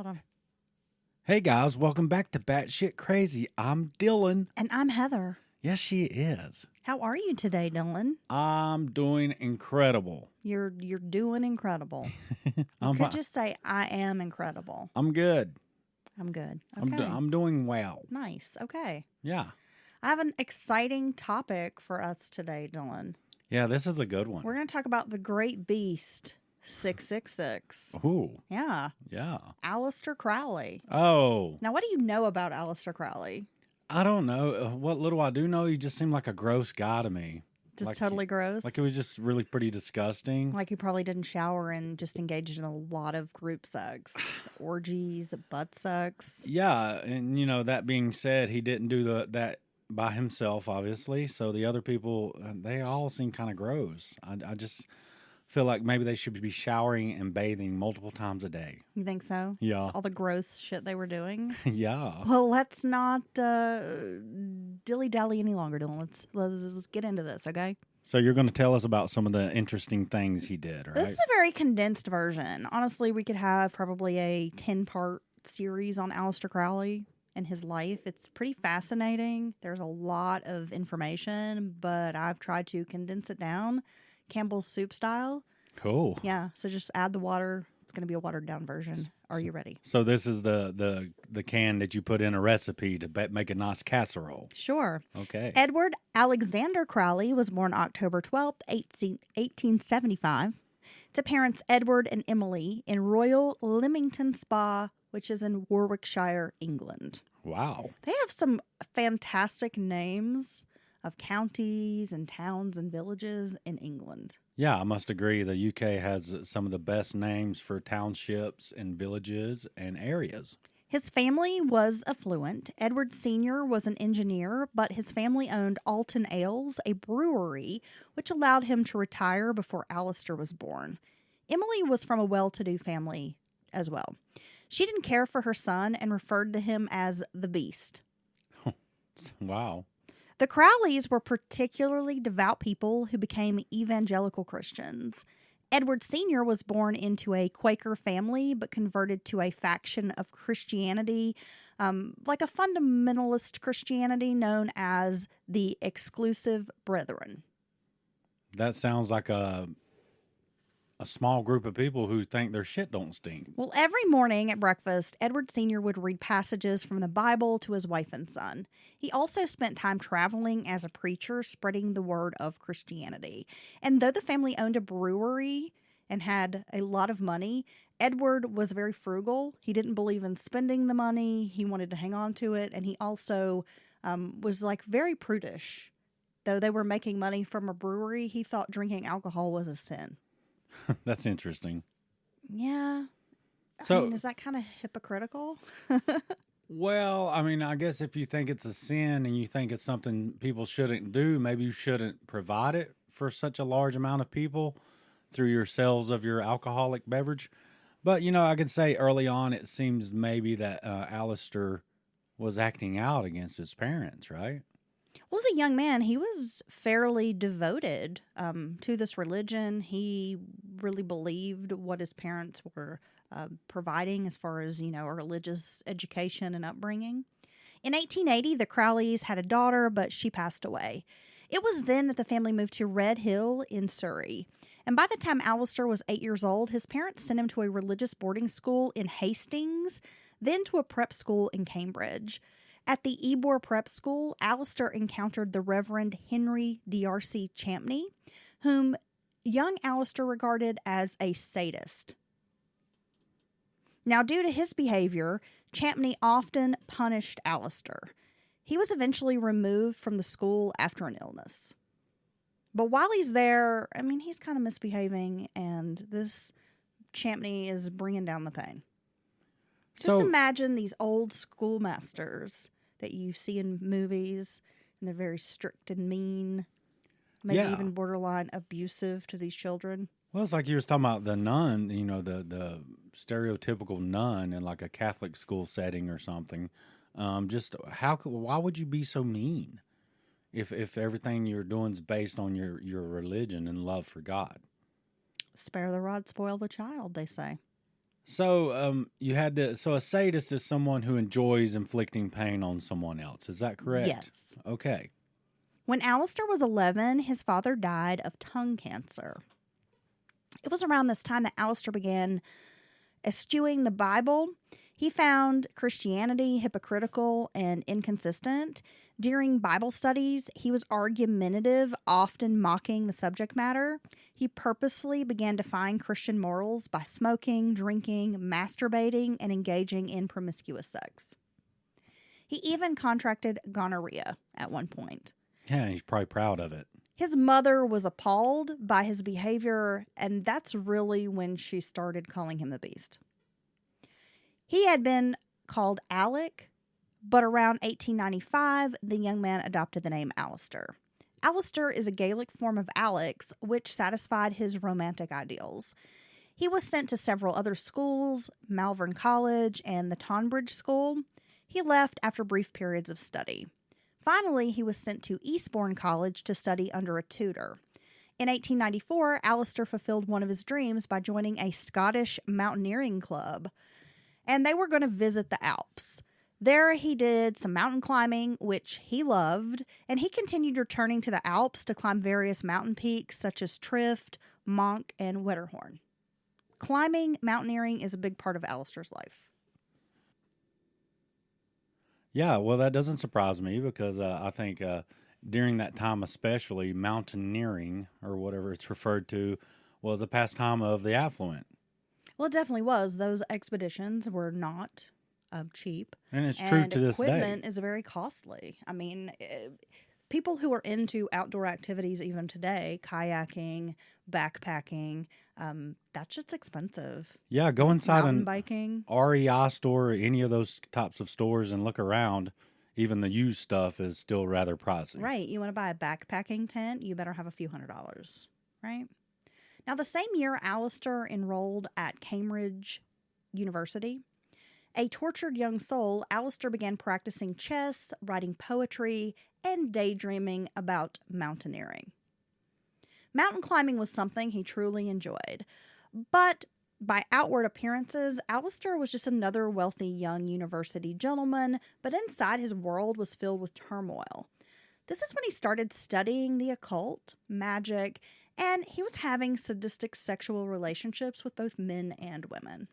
Hold on. Hey guys, welcome back to Batshit Crazy. I'm Dylan. And I'm Heather. Yes, she is. How are you today, Dylan? I'm doing incredible. You're doing incredible. You could just say, I am incredible. I'm good. I'm good. Okay. I'm doing well. Nice. Okay. Yeah. I have an exciting topic for us today, Dylan. Yeah, this is a good one. We're going to talk about the great beast, 666. Ooh. Yeah. Yeah. Aleister Crowley. Oh. Now, what do you know about Aleister Crowley? I don't know. What little I do know, he just seemed like a gross guy to me. Just like totally gross? Like it was just really pretty disgusting. Like he probably didn't shower and just engaged in a lot of group sex, orgies, butt sex. Yeah, and that being said, he didn't do that by himself, obviously. So the other people, they all seem kind of gross. I just feel like maybe they should be showering and bathing multiple times a day. You think so? Yeah. All the gross shit they were doing? Yeah. Well, let's not dilly-dally any longer, Dylan. Let's get into this, okay? So you're going to tell us about some of the interesting things he did, right? This is a very condensed version. Honestly, we could have probably a 10-part series on Aleister Crowley and his life. It's pretty fascinating. There's a lot of information, but I've tried to condense it down, Campbell's soup style. Cool. Yeah, so just add the water. It's going to be a watered-down version. Are you ready? So this is the can that you put in a recipe to make a nice casserole. Sure. Okay. Edward Alexander Crowley was born October 12th, 1875, to parents Edward and Emily in Royal Leamington Spa, which is in Warwickshire, England. Wow. They have some fantastic names of counties and towns and villages in England. Yeah, I must agree. The UK has some of the best names for townships and villages and areas. His family was affluent. Edward Sr. was an engineer, but his family owned Alton Ales, a brewery, which allowed him to retire before Aleister was born. Emily was from a well-to-do family as well. She didn't care for her son and referred to him as the Beast. Wow. The Crowleys were particularly devout people who became evangelical Christians. Edward Sr. was born into a Quaker family, but converted to a faction of Christianity, like a fundamentalist Christianity known as the Exclusive Brethren. That sounds like a small group of people who think their shit don't stink. Well, every morning at breakfast, Edward Sr. would read passages from the Bible to his wife and son. He also spent time traveling as a preacher, spreading the word of Christianity. And though the family owned a brewery and had a lot of money, Edward was very frugal. He didn't believe in spending the money. He wanted to hang on to it. And he also was like very prudish. Though they were making money from a brewery, he thought drinking alcohol was a sin. That's interesting. Yeah. So, I mean, is that kind of hypocritical? Well, I mean, I guess if you think it's a sin and you think it's something people shouldn't do, maybe you shouldn't provide it for such a large amount of people through your sales of your alcoholic beverage. But, I could say early on, it seems maybe that Aleister was acting out against his parents, right? Well, as a young man, he was fairly devoted to this religion. He really believed what his parents were providing as far as, a religious education and upbringing. In 1880, the Crowleys had a daughter, but she passed away. It was then that the family moved to Red Hill in Surrey. And by the time Aleister was 8 years old, his parents sent him to a religious boarding school in Hastings, then to a prep school in Cambridge. At the Ebor Prep School, Aleister encountered the Reverend Henry D'Arcy Champney, whom young Aleister regarded as a sadist. Now, due to his behavior, Champney often punished Aleister. He was eventually removed from the school after an illness. But while he's there, he's kind of misbehaving, and this Champney is bringing down the pain. Just imagine these old schoolmasters that you see in movies, and they're very strict and mean, maybe even borderline abusive to these children. Well, it's like you were talking about the nun, the stereotypical nun in like a Catholic school setting or something. Why would you be so mean if everything you're doing is based on your religion and love for God? Spare the rod, spoil the child, they say. So, you had the so a sadist is someone who enjoys inflicting pain on someone else. Is that correct? Yes. Okay. When Aleister was 11, his father died of tongue cancer. It was around this time that Aleister began eschewing the Bible. He found Christianity hypocritical and inconsistent. During Bible studies, he was argumentative, often mocking the subject matter. He purposefully began defying Christian morals by smoking, drinking, masturbating, and engaging in promiscuous sex. He even contracted gonorrhea at one point. Yeah, he's probably proud of it. His mother was appalled by his behavior, and that's really when she started calling him the Beast. He had been called Alec, but around 1895, the young man adopted the name Aleister. Aleister is a Gaelic form of Alex, which satisfied his romantic ideals. He was sent to several other schools, Malvern College and the Tonbridge School. He left after brief periods of study. Finally, he was sent to Eastbourne College to study under a tutor. In 1894, Aleister fulfilled one of his dreams by joining a Scottish mountaineering club, and they were going to visit the Alps. There he did some mountain climbing, which he loved, and he continued returning to the Alps to climb various mountain peaks such as Trift, Monk, and Wetterhorn. Climbing, mountaineering is a big part of Aleister's life. Yeah, well, that doesn't surprise me because I think during that time, especially mountaineering or whatever it's referred to, was a pastime of the affluent. Well, it definitely was. Those expeditions were not cheap. And it's true to this day. Equipment is very costly. I mean, people who are into outdoor activities even today, kayaking, backpacking, that's just expensive. Yeah, go inside Mountain an biking. REI store or any of those types of stores and look around. Even the used stuff is still rather pricey. Right. You want to buy a backpacking tent, you better have a few $100s, right? Now, the same year, Aleister enrolled at Cambridge University. A tortured young soul, Aleister began practicing chess, writing poetry, and daydreaming about mountaineering. Mountain climbing was something he truly enjoyed, but by outward appearances, Aleister was just another wealthy young university gentleman, but inside his world was filled with turmoil. This is when he started studying the occult, magic, and he was having sadistic sexual relationships with both men and women.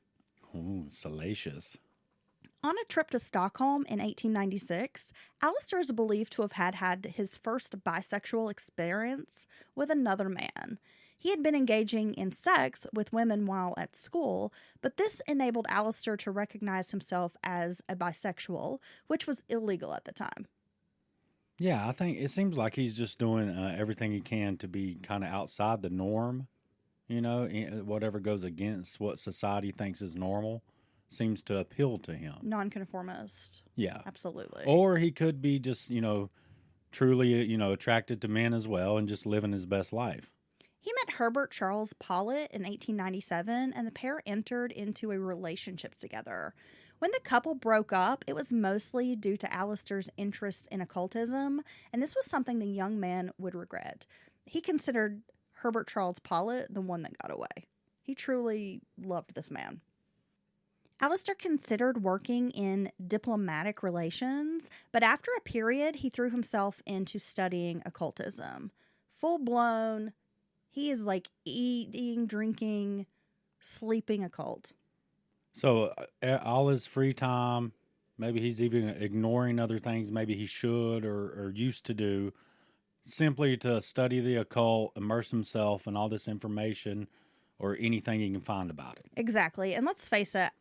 Ooh, salacious. On a trip to Stockholm in 1896, Aleister is believed to have had his first bisexual experience with another man. He had been engaging in sex with women while at school, but this enabled Aleister to recognize himself as a bisexual, which was illegal at the time. Yeah, I think it seems like he's just doing everything he can to be kind of outside the norm. You know, whatever goes against what society thinks is normal seems to appeal to him. Nonconformist. Yeah. Absolutely. Or he could be just, truly, attracted to men as well and just living his best life. He met Herbert Charles Pollitt in 1897, and the pair entered into a relationship together. When the couple broke up, it was mostly due to Aleister's interest in occultism, and this was something the young man would regret. He considered Herbert Charles Pollitt the one that got away. He truly loved this man. Aleister considered working in diplomatic relations, but after a period, he threw himself into studying occultism. Full-blown, he is like eating, drinking, sleeping occult. So all his free time, maybe he's even ignoring other things maybe he should or used to do, simply to study the occult, immerse himself in all this information or anything he can find about it. Exactly. And let's face it,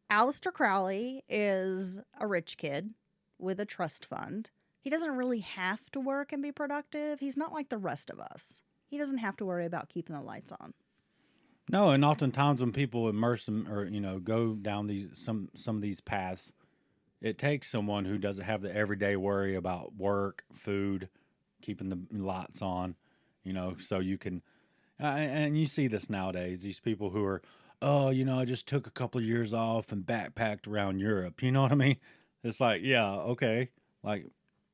Aleister Crowley is a rich kid with a trust fund. He doesn't really have to work and be productive. He's not like the rest of us. He doesn't have to worry about keeping the lights on. No, and oftentimes when people immerse them or go down these some of these paths, it takes someone who doesn't have the everyday worry about work, food, keeping the lights on, so you can, and you see this nowadays. These people who are, I just took a couple of years off and backpacked around Europe. You know what I mean? It's like, yeah, okay, like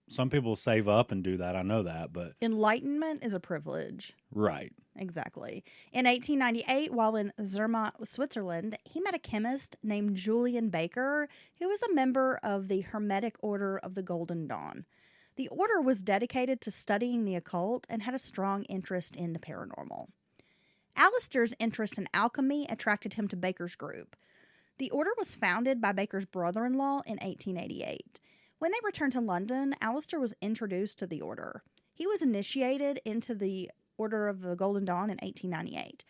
some people save up and do that. I know that, but Enlightenment is a privilege. right. Exactly. In 1898, while in Zermatt, Switzerland, he met a chemist named Julian Baker, who was a member of the Hermetic Order of the Golden Dawn. The order was dedicated to studying the occult and had a strong interest in the paranormal. Aleister's interest in alchemy attracted him to Baker's group. The order was founded by Baker's brother-in-law in 1888. When they returned to London, Aleister was introduced to the order. He was initiated into the Order of the Golden Dawn in 1898.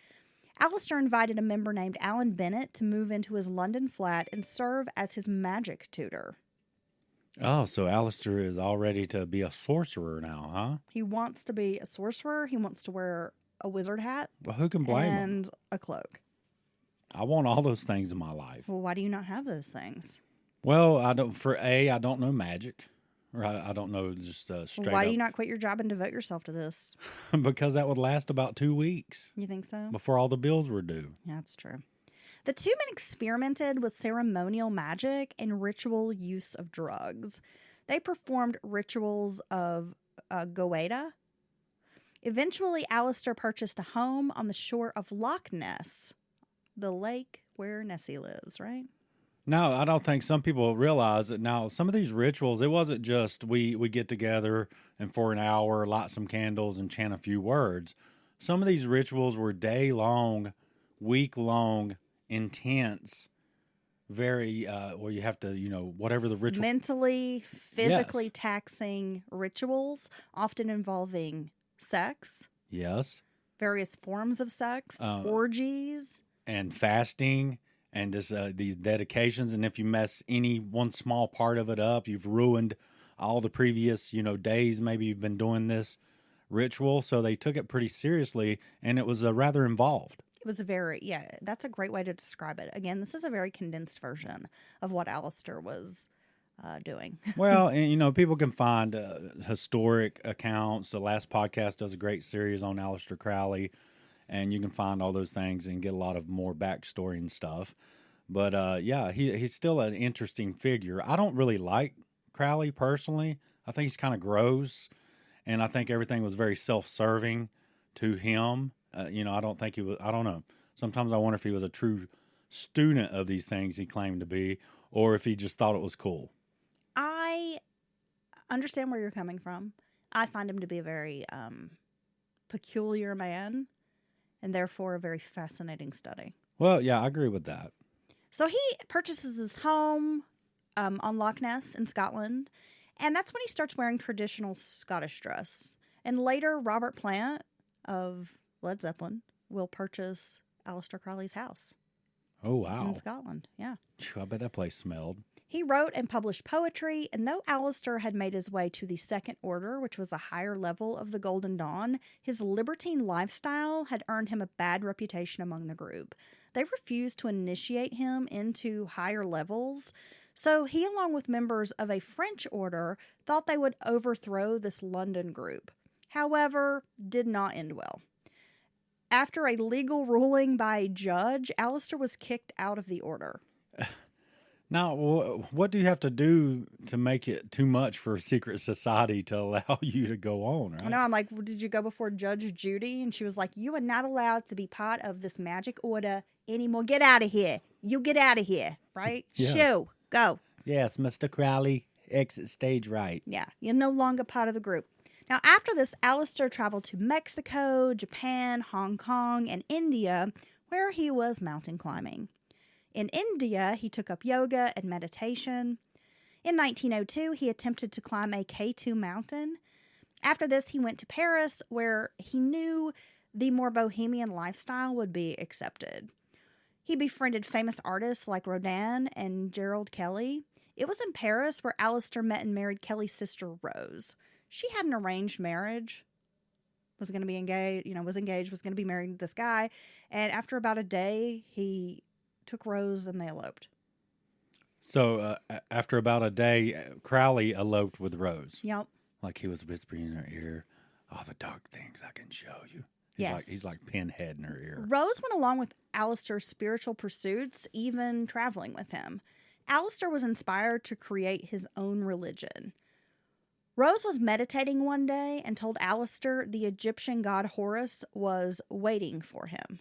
Aleister invited a member named Alan Bennett to move into his London flat and serve as his magic tutor. Oh, so Aleister is all ready to be a sorcerer now, huh? He wants to be a sorcerer. He wants to wear a wizard hat. Well, who can blame him? And a cloak. I want all those things in my life. Well, why do you not have those things? Well, I don't know magic. Or I don't know just straight Why up. do you not quit your job and devote yourself to this? Because that would last about 2 weeks You think so? before all the bills were due. Yeah, that's true. The two men experimented with ceremonial magic and ritual use of drugs. They performed rituals of goeta. Eventually, Aleister purchased a home on the shore of Loch Ness, the lake where Nessie lives, right? Now, I don't think some people realize that now some of these rituals, it wasn't just we get together and for an hour light some candles and chant a few words. Some of these rituals were day-long, week-long, intense, very, where you have to, whatever the ritual. Mentally, physically Yes. taxing rituals, often involving sex, Yes. various forms of sex, orgies. And fasting. And just these dedications, and if you mess any one small part of it up, you've ruined all the previous, days. Maybe you've been doing this ritual, so they took it pretty seriously, and it was rather involved. It was that's a great way to describe it. Again, this is a very condensed version of what Aleister was doing. Well, and people can find historic accounts. The last podcast does a great series on Aleister Crowley. And you can find all those things and get a lot of more backstory and stuff. But he's still an interesting figure. I don't really like Crowley personally. I think he's kind of gross. And I think everything was very self-serving to him. I don't think he was, I don't know. Sometimes I wonder if he was a true student of these things he claimed to be, or if he just thought it was cool. I understand where you're coming from. I find him to be a very peculiar man, and therefore a very fascinating study. Well, yeah, I agree with that. So he purchases his home on Loch Ness in Scotland, and that's when he starts wearing traditional Scottish dress. And later, Robert Plant of Led Zeppelin will purchase Aleister Crowley's house. Oh, wow. In Scotland, yeah. I bet that place smelled. He wrote and published poetry, and though Aleister had made his way to the Second Order, which was a higher level of the Golden Dawn, his libertine lifestyle had earned him a bad reputation among the group. They refused to initiate him into higher levels, so he, along with members of a French order, thought they would overthrow this London group. However, did not end well. After a legal ruling by a judge, Aleister was kicked out of the order. Now, what do you have to do to make it too much for a secret society to allow you to go on, right? No, I'm like, well, did you go before Judge Judy? And she was like, you are not allowed to be part of this magic order anymore. Get out of here. You get out of here, right? Yes. Shoo, go. Yes, Mr. Crowley, exit stage right. Yeah, you're no longer part of the group. Now, after this, Aleister traveled to Mexico, Japan, Hong Kong, and India, where he was mountain climbing. In India, he took up yoga and meditation. In 1902, he attempted to climb a K2 mountain. After this, he went to Paris, where he knew the more bohemian lifestyle would be accepted. He befriended famous artists like Rodin and Gerald Kelly. It was in Paris where Aleister met and married Kelly's sister, Rose. She had an arranged marriage, was going to be engaged, was going to be married to this guy. And after about a day, he took Rose and they eloped. So after about a day, Crowley eloped with Rose. Yep. Like he was whispering in her ear, all the dark things I can show you. Yes. He's like Pinhead in her ear. Rose went along with Aleister's spiritual pursuits, even traveling with him. Aleister was inspired to create his own religion. Rose was meditating one day and told Aleister the Egyptian god Horus was waiting for him.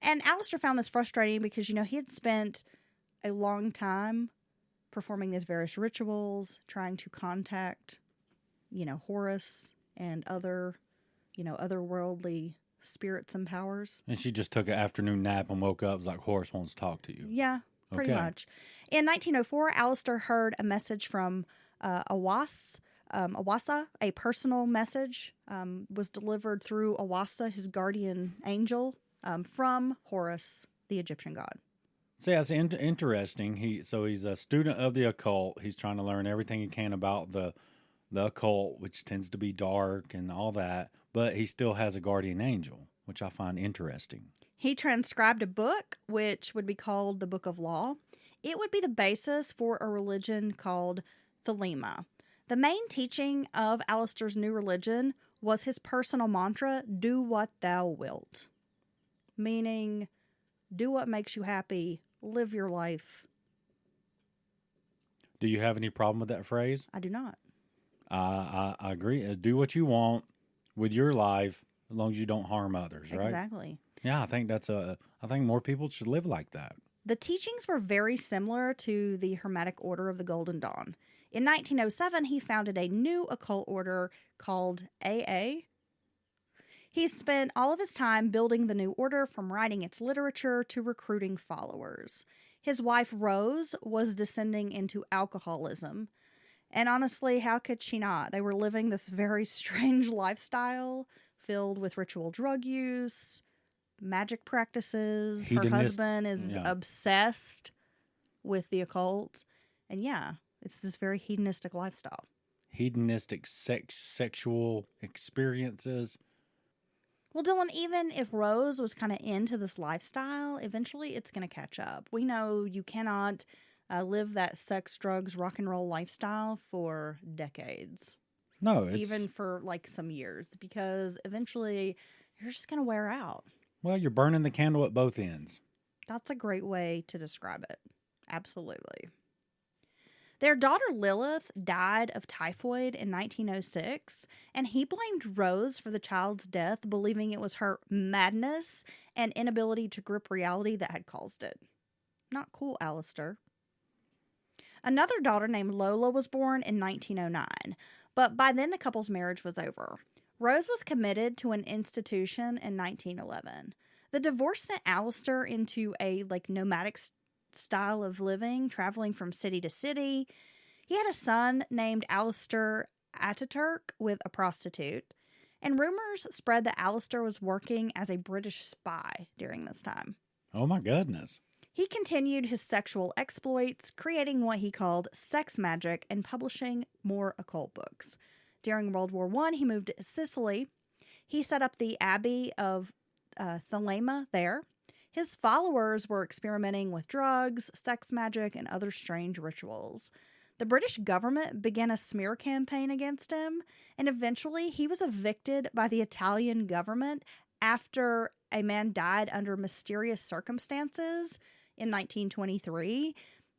And Aleister found this frustrating because, he had spent a long time performing these various rituals, trying to contact, Horus and other, otherworldly spirits and powers. And she just took an afternoon nap and woke up. Was like, Horace wants to talk to you. Yeah, pretty much. In 1904, Aleister heard a message from Awasa, a personal message was delivered through Awasa, his guardian angel, from Horus, the Egyptian god. So that's interesting. He's a student of the occult. He's trying to learn everything he can about the occult, which tends to be dark and all that. But he still has a guardian angel, which I find interesting. He transcribed a book, which would be called the Book of Law. It would be the basis for a religion called Thelema. The main teaching of Aleister's new religion was his personal mantra, do what thou wilt. Meaning, do what makes you happy, live your life. Do you have any problem with that phrase? I do not. I agree. Do what you want with your life as long as you don't harm others, right? Exactly. Yeah, I think I think more people should live like that. The teachings were very similar to the Hermetic Order of the Golden Dawn. In 1907, he founded a new occult order called AA. He spent all of his time building the new order, from writing its literature to recruiting followers. His wife, Rose, was descending into alcoholism. And honestly, how could she not? They were living this very strange lifestyle filled with ritual drug use, magic practices. Her husband is obsessed with the occult. And it's this very hedonistic lifestyle. Hedonistic sexual experiences. Well, Dylan, even if Rose was kind of into this lifestyle, eventually it's going to catch up. We know you cannot live that sex, drugs, rock and roll lifestyle for decades. No, even for like some years, because eventually you're just going to wear out. Well, you're burning the candle at both ends. That's a great way to describe it. Absolutely. Their daughter Lilith died of typhoid in 1906, and he blamed Rose for the child's death, believing it was her madness and inability to grip reality that had caused it. Not cool, Aleister. Another daughter named Lola was born in 1909, but by then the couple's marriage was over. Rose was committed to an institution in 1911. The divorce sent Aleister into a nomadic style of living, traveling from city to city. He had a son named Aleister Ataturk with a prostitute, and rumors spread that Aleister was working as a British spy during this time. Oh my goodness. He continued his sexual exploits, creating what he called sex magic and publishing more occult books. During World War I, he moved to Sicily. He set up the Abbey of Thelema there. His followers were experimenting with drugs, sex magic, and other strange rituals. The British government began a smear campaign against him, and eventually he was evicted by the Italian government after a man died under mysterious circumstances in 1923.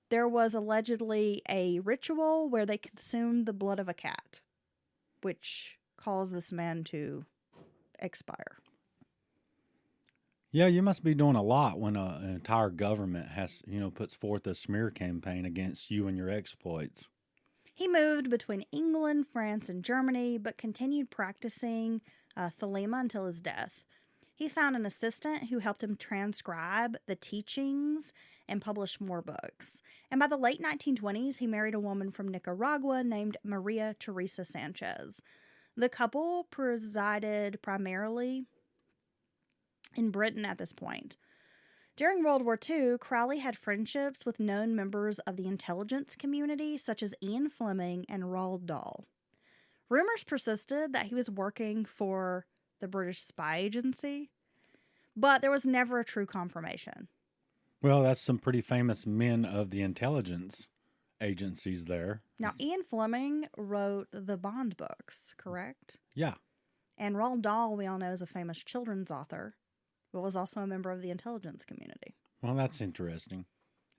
There was allegedly a ritual where they consumed the blood of a cat, which caused this man to expire. Yeah, you must be doing a lot when an entire government puts forth a smear campaign against you and your exploits. He moved between England, France, and Germany, but continued practicing Thelema until his death. He found an assistant who helped him transcribe the teachings and publish more books. And by the late 1920s, he married a woman from Nicaragua named Maria Teresa Sanchez. The couple presided primarily in Britain at this point. During World War II, Crowley had friendships with known members of the intelligence community, such as Ian Fleming and Roald Dahl. Rumors persisted that he was working for the British spy agency, but there was never a true confirmation. Well, that's some pretty famous men of the intelligence agencies there. Now, Ian Fleming wrote the Bond books, correct? Yeah. And Roald Dahl, we all know, is a famous children's author, but was also a member of the intelligence community. Well, that's interesting.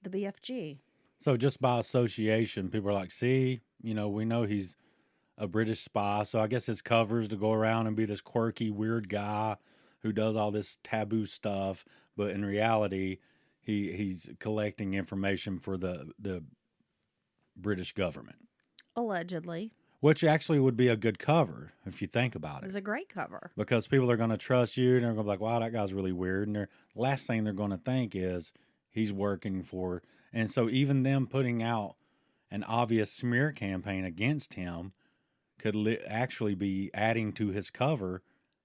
The BFG. So just by association, people are like, see, we know he's a British spy. So I guess his cover is to go around and be this quirky, weird guy who does all this taboo stuff. But in reality, he's collecting information for the British government. Allegedly. Which actually would be a good cover if you think about it. It's a great cover. Because people are going to trust you and they're going to be like, wow, that guy's really weird. And the last thing they're going to think is he's working for. And so even them putting out an obvious smear campaign against him could actually be adding to his cover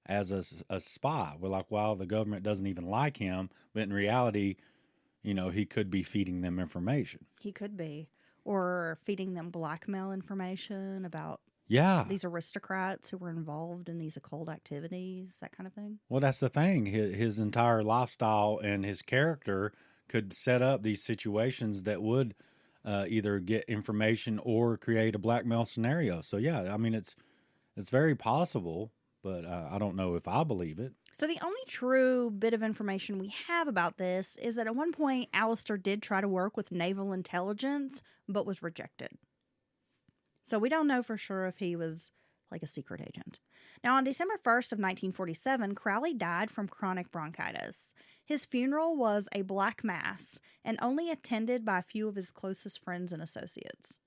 as a spy. We're like, wow, the government doesn't even like him. But in reality, he could be feeding them information. He could be. Or feeding them blackmail information about these aristocrats who were involved in these occult activities, that kind of thing. Well, that's the thing. His entire lifestyle and his character could set up these situations that would either get information or create a blackmail scenario. So, yeah, I mean, it's very possible, but I don't know if I believe it. So the only true bit of information we have about this is that at one point, Aleister did try to work with naval intelligence, but was rejected. So we don't know for sure if he was like a secret agent. Now, on December 1st of 1947, Crowley died from chronic bronchitis. His funeral was a black mass and only attended by a few of his closest friends and associates.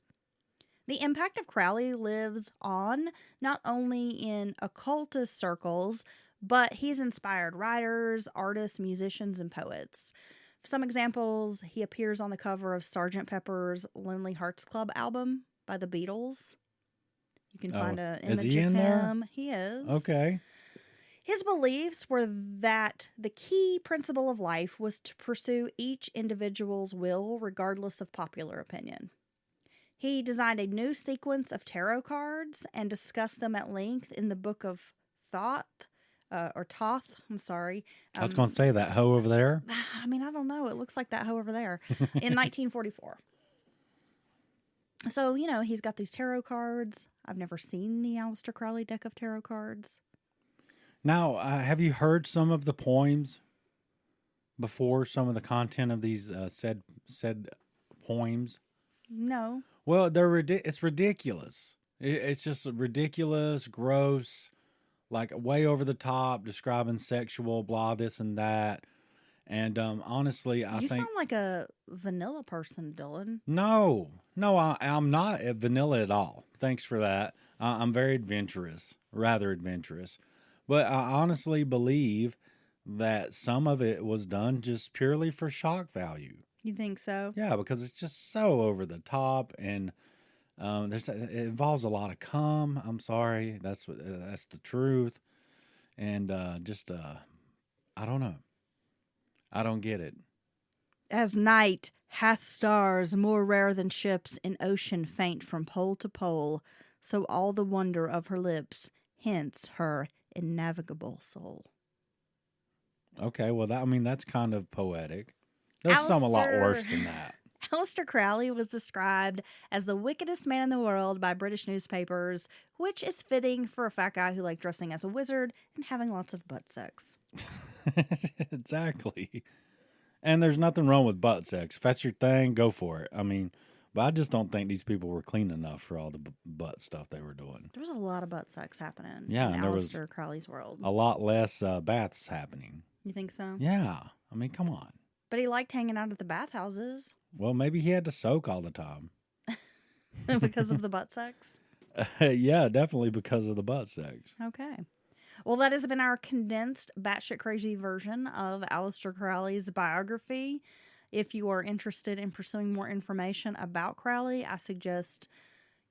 The impact of Crowley lives on not only in occultist circles, but he's inspired writers, artists, musicians, and poets. For some examples, he appears on the cover of Sgt. Pepper's Lonely Hearts Club album by the Beatles. You can find an image of him. There? He is. Okay. His beliefs were that the key principle of life was to pursue each individual's will regardless of popular opinion. He designed a new sequence of tarot cards and discussed them at length in the Book of Thoth. I'm sorry. I was going to say that hoe over there. I mean, I don't know. It looks like that hoe over there in 1944. So, he's got these tarot cards. I've never seen the Aleister Crowley deck of tarot cards. Now, have you heard some of the poems before, some of the content of these said poems? No. Well, it's ridiculous. It's just ridiculous, gross, like way over the top, describing sexual, blah, this and that. And honestly, I think... You sound like a vanilla person, Dylan. No, I'm not vanilla at all. Thanks for that. I'm very adventurous, rather adventurous. But I honestly believe that some of it was done just purely for shock value. You think so? Yeah, because it's just so over the top, and it involves a lot of cum. I'm sorry, that's the truth, and I don't know. I don't get it. As night hath stars more rare than ships in ocean faint from pole to pole, so all the wonder of her lips, hence her innavigable soul. Okay, well, that's kind of poetic. There's some a lot worse than that. Aleister Crowley was described as the wickedest man in the world by British newspapers, which is fitting for a fat guy who liked dressing as a wizard and having lots of butt sex. Exactly. And there's nothing wrong with butt sex. If that's your thing, go for it. I mean, but I just don't think these people were clean enough for all the butt stuff they were doing. There was a lot of butt sex happening in and there was Crowley's world. A lot less baths happening. You think so? Yeah. I mean, come on. But he liked hanging out at the bathhouses. Well, maybe he had to soak all the time. Because of the butt sex? Yeah, definitely because of the butt sex. Okay. Well, that has been our condensed, batshit crazy version of Aleister Crowley's biography. If you are interested in pursuing more information about Crowley, I suggest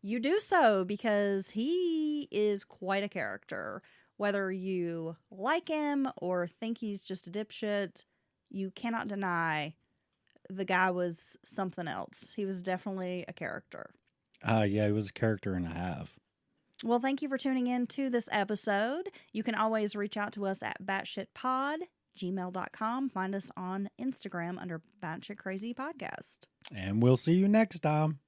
you do so because he is quite a character. Whether you like him or think he's just a dipshit, you cannot deny the guy was something else. He was definitely a character. Yeah, he was a character and a half. Well, thank you for tuning in to this episode. You can always reach out to us at batshitpod@gmail.com. Find us on Instagram under Batshit Crazy Podcast. And we'll see you next time.